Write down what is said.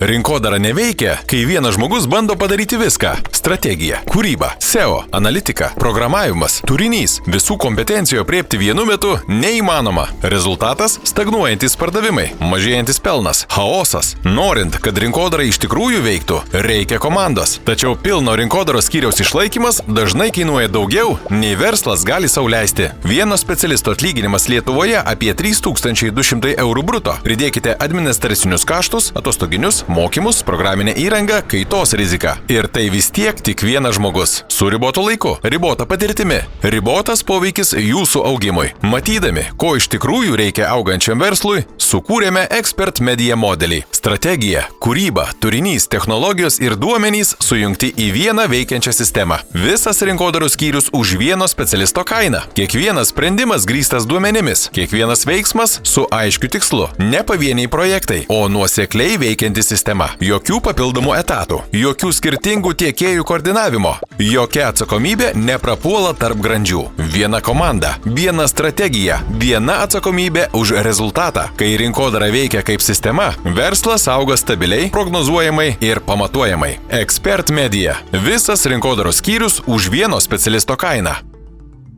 Rinkodara neveikia, kai vienas žmogus bando padaryti viską. Strategija, kūryba, SEO, analitika, programavimas, turinys. Visų kompetencijų apriepti vienu metu neįmanoma. Rezultatas – stagnuojantis pardavimai, mažėjantis pelnas, chaosas. Norint, kad rinkodara iš tikrųjų veiktų, reikia komandos. Tačiau pilno rinkodaros skyriaus išlaikymas dažnai kainuoja daugiau, nei verslas gali sau leisti. Vieno specialisto atlyginimas Lietuvoje apie 3200 eurų bruto. Pridėkite administracinius kaštus, atostoginius, mokymus, programinę įrangą, kaitos riziką. Ir tai vis tiek tik vienas žmogus. Su ribotu laiku, ribota patirtimi, ribotas poveikis jūsų augimui. Matydami, ko iš tikrųjų reikia augančiam verslui, sukūrėme Expert Media modelį. Strategija, kūryba, turinys, technologijos ir duomenys sujungti į vieną veikiančią sistemą. Visas rinkodaros skyrius už vieno specialisto kainą. Kiekvienas sprendimas grįstas duomenimis. Kiekvienas veiksmas su aiškiu tikslu. Ne pavieniai projektai, o nuosekliai veikianti sistema. Jokių papildomų etatų. Jokių skirtingų tiekėjų koordinavimo. Jokia atsakomybė neprapuola tarp grandžių. Viena komanda, viena strategija, viena atsakomybė už rezultatą. Kai rinkodara veikia kaip sistema, verslas auga stabiliai, prognozuojamai ir pamatuojamai. Expert Media. Visas rinkodaros skyrius už vieno specialisto kainą.